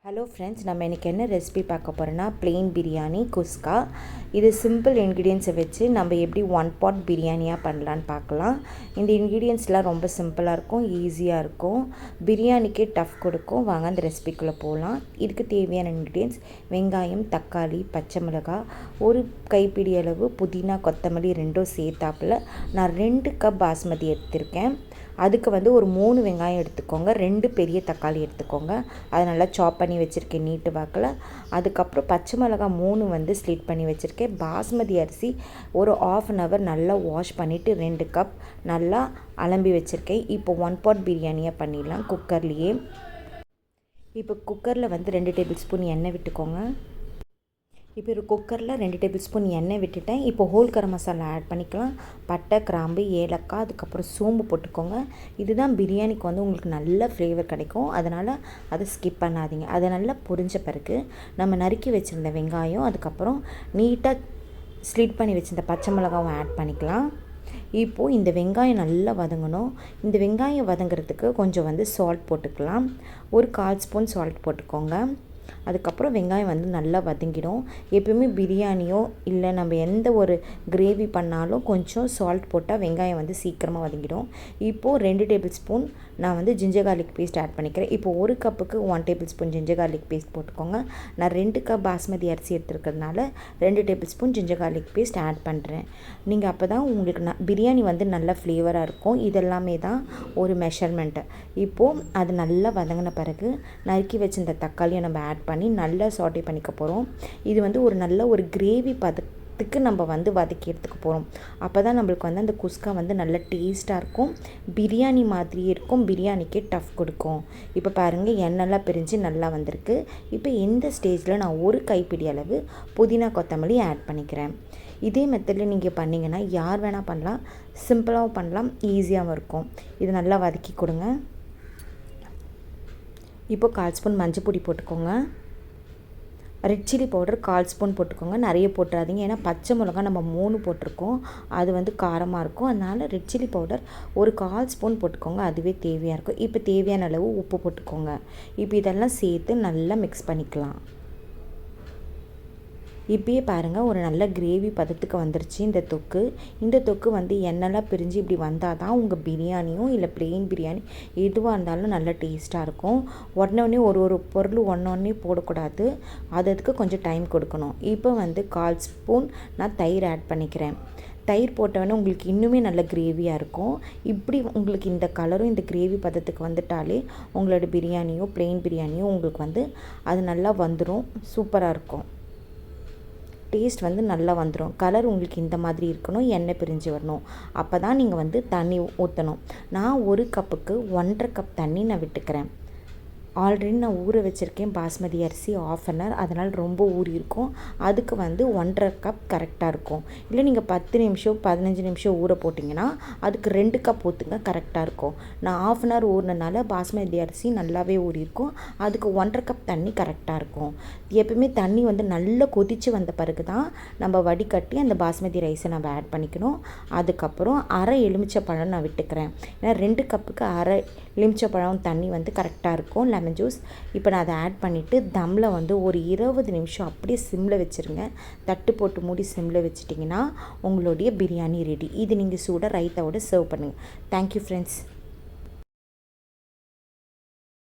Hello friends, நம்ம இன்றைக்கி என்ன ரெசிபி பார்க்க போகிறோன்னா ப்ளெயின் பிரியாணி குஸ்கா. இது சிம்பிள் இன்க்ரீடியன்ஸை வச்சு நம்ம எப்படி ஒன் பாட் பிரியாணியாக பண்ணலான்னு பார்க்கலாம். இந்த இன்க்ரீடியன்ஸ்லாம் ரொம்ப சிம்பிளாக இருக்கும், ஈஸியாக இருக்கும், பிரியாணிக்கே டஃப் கொடுக்கும். வாங்க அந்த ரெசிபிக்குள்ளே போகலாம். இதுக்கு தேவையான இன்க்ரீடியன்ஸ்: வெங்காயம், தக்காளி, பச்சை மிளகாய், ஒரு கைப்பிடி அளவு புதினா, கொத்தமல்லி ரெண்டும் சேர்த்தாப்பில் நான் 2 கப் பாஸ்மதி எடுத்திருக்கேன். அதுக்கு ஒரு 3 வெங்காயம் எடுத்துக்கோங்க, 2 பெரிய தக்காளி எடுத்துக்கோங்க, அதை நல்லா சாப் பண்ணி வச்சுருக்கேன் நீட்டு வாக்கில். அதுக்கப்புறம் பச்சை மிளகாய் 3 ஸ்லிட் பண்ணி வச்சுருக்கேன். பாஸ்மதி அரிசி ஒரு 1/2 hour நல்லா வாஷ் பண்ணிவிட்டு 2 கப் நல்லா அலம்பி வச்சுருக்கேன். இப்போ 1 பாட் பிரியாணியாக பண்ணிடலாம் குக்கர்லேயே. இப்போ குக்கரில் 2 டேபிள் ஸ்பூன் எண்ணெய் விட்டுக்கோங்க. இப்போ ஒரு குக்கரில் 2 டேபிள் ஸ்பூன் எண்ணெய் விட்டுட்டேன். இப்போ ஹோல் கரம் மசாலா ஆட் பண்ணிக்கலாம். பட்டை, கிராம்பு, ஏலக்காய், அதுக்கப்புறம் சோம்பு போட்டுக்கோங்க. இதுதான் பிரியாணிக்கு உங்களுக்கு நல்ல ஃப்ளேவர் கிடைக்கும், அதனால் அதை ஸ்கிப் பண்ணாதீங்க. அதை நல்லா பொரிஞ்ச பிறகு நம்ம நறுக்கி வச்சுருந்த வெங்காயம், அதுக்கப்புறம் நீட்டாக ஸ்லிட் பண்ணி வச்சுருந்த பச்சை மிளகாவும் ஆட் பண்ணிக்கலாம். இப்போது இந்த வெங்காயம் நல்லா வதங்கணும். இந்த வெங்காயம் வதங்கிறதுக்கு கொஞ்சம் சால்ட் போட்டுக்கலாம். ஒரு 1/4 ஸ்பூன் சால்ட் போட்டுக்கோங்க. அதுக்கப்புறம் வெங்காயம் நல்லா வதங்கிடும். எப்பவுமே பிரியாணியோ இல்லை நம்ம எந்த ஒரு கிரேவி பண்ணாலும் கொஞ்சம் சால்ட் போட்டால் வெங்காயம் சீக்கிரமாக வதங்கிடும். இப்போது 2 டேபிள் ஸ்பூன் நான் ஜிஞ்சர் கார்லிக் பேஸ்ட் ஆட் பண்ணிக்கிறேன். இப்போது 1 கப்புக்கு 1 tablespoon ginger garlic paste போட்டுக்கோங்க. நான் 2 கப் பாஸ்மதி அரிசி எடுத்துருக்கிறதுனால 2 tablespoon ginger garlic paste add பண்ணுறேன். நீங்கள் அப்போ தான் உங்களுக்கு பிரியாணி நல்ல ஃப்ளேவராக இருக்கும். இதெல்லாமே தான் ஒரு மெஷர்மெண்ட்டு. இப்போது அது நல்லா வதங்கின பிறகு நறுக்கி வச்சிருந்த தக்காளியை நம்ம ஆட் பண்ணி நல்லா சாட்டே பண்ணிக்க போகிறோம். இது ஒரு நல்ல ஒரு கிரேவி பதத்துக்கு நம்ம வதக்கி எடுத்துக்க போகிறோம். அப்போ தான் நம்மளுக்கு அந்த குஸ்கா நல்ல டேஸ்ட்டாக இருக்கும், பிரியாணி மாதிரியே இருக்கும், பிரியாணிக்கே டஃப் கொடுக்கும். இப்போ பாருங்கள், எண்ணெய்லாம் பிரிஞ்சு நல்லா வந்திருக்கு. இப்போ இந்த ஸ்டேஜில் நான் ஒரு கைப்பிடி அளவு புதினா, கொத்தமல்லி ஆட் பண்ணிக்கிறேன். இதே மெத்தடில் நீங்கள் பண்ணிங்கன்னா யார் வேணால் பண்ணலாம், சிம்பிளாகவும் பண்ணலாம், ஈஸியாகவும் இருக்கும். இது நல்லா வதக்கி கொடுங்க. இப்போ 1/4 ஸ்பூன் மஞ்சள் பொடி போட்டுக்கோங்க. ரெட் சில்லி பவுடர் 1/4 ஸ்பூன் போட்டுக்கோங்க. நிறைய போட்டுறாதீங்க, ஏன்னா பச்சை மிளகா நம்ம 3 போட்டிருக்கோம், அது காரமாக இருக்கும். அதனால் ரெட் சில்லி பவுடர் ஒரு 1/4 ஸ்பூன் போட்டுக்கோங்க, அதுவே தேவையாக இருக்கும். இப்போ தேவையான அளவு உப்பு போட்டுக்கோங்க. இப்போ இதெல்லாம் சேர்த்து நல்லா மிக்ஸ் பண்ணிக்கலாம். இப்போயே பாருங்கள், ஒரு நல்ல கிரேவி பதத்துக்கு வந்துருச்சு இந்த தொக்கு எண்ணெய்லாம் பிரிஞ்சு இப்படி வந்தால் தான் உங்கள் பிரியாணியும் இல்லை ப்ளெயின் பிரியாணி எதுவாக இருந்தாலும் நல்ல டேஸ்ட்டாக இருக்கும். உடனே ஒரு பொருள் ஒன்றொன்னே போடக்கூடாது, அதுக்கு கொஞ்சம் டைம் கொடுக்கணும். இப்போ 1/4 ஸ்பூன் நான் தயிர் ஆட் பண்ணிக்கிறேன். தயிர் போட்டோன்னே உங்களுக்கு இன்னுமே நல்ல கிரேவியாக இருக்கும். இப்படி உங்களுக்கு இந்த கலரும் இந்த கிரேவி பதத்துக்கு வந்துட்டாலே உங்களோட பிரியாணியோ ப்ளெயின் பிரியாணியோ உங்களுக்கு அது நல்லா வந்துடும், சூப்பராக இருக்கும். டேஸ்ட் நல்லா வந்துடும். கலர் உங்களுக்கு இந்த மாதிரி இருக்கணும், எண்ணெய் பிரிஞ்சு வரணும். அப்போ தான் நீங்கள் தண்ணி ஊற்றணும். நான் 1 கப்புக்கு 1.5 கப் தண்ணி நான் விட்டுக்கிறேன். ஆல்ரெடி நான் ஊற வச்சுருக்கேன் பாஸ்மதி அரிசி 1/2 hour, அதனால் ரொம்ப ஊறி இருக்கும். அதுக்கு 1.5 கப் கரெக்டாக இருக்கும். இல்லை நீங்கள் 10 நிமிஷம் 15 நிமிஷம் ஊற போட்டிங்கன்னா அதுக்கு 2 கப் ஊற்றுங்க, கரெக்டாக இருக்கும். நான் 1/2 hour ஊறினனால பாஸ்மதி அரிசி நல்லாவே ஊறி இருக்கும். அதுக்கு 1.5 கப் தண்ணி கரெக்டாக இருக்கும். எப்பவுமே தண்ணி நல்லா கொதித்து வந்த பிறகு தான் நம்ம வடிகட்டி அந்த பாஸ்மதி ரைஸை நம்ம ஆட் பண்ணிக்கணும். அதுக்கப்புறம் அரை எலுமிச்சைப்பழம் நான் விட்டுக்கிறேன். ஏன்னா 2 கப்புக்கு அரை எலுமிச்சைப்பழம் தண்ணி கரெக்டாக இருக்கும், லெமன் ஜூஸ். இப்போ நான் அதை ஆட் பண்ணிவிட்டு தம்மில் ஒரு 20 நிமிஷம் அப்படியே சிம்மில் வச்சுருங்க. தட்டு போட்டு மூடி சிம்மில் வச்சிட்டிங்கன்னா உங்களுடைய பிரியாணி ரெடி. இது நீங்கள் சூடாக ரைத்தாவோட சர்வ் பண்ணுங்கள். Thank you friends.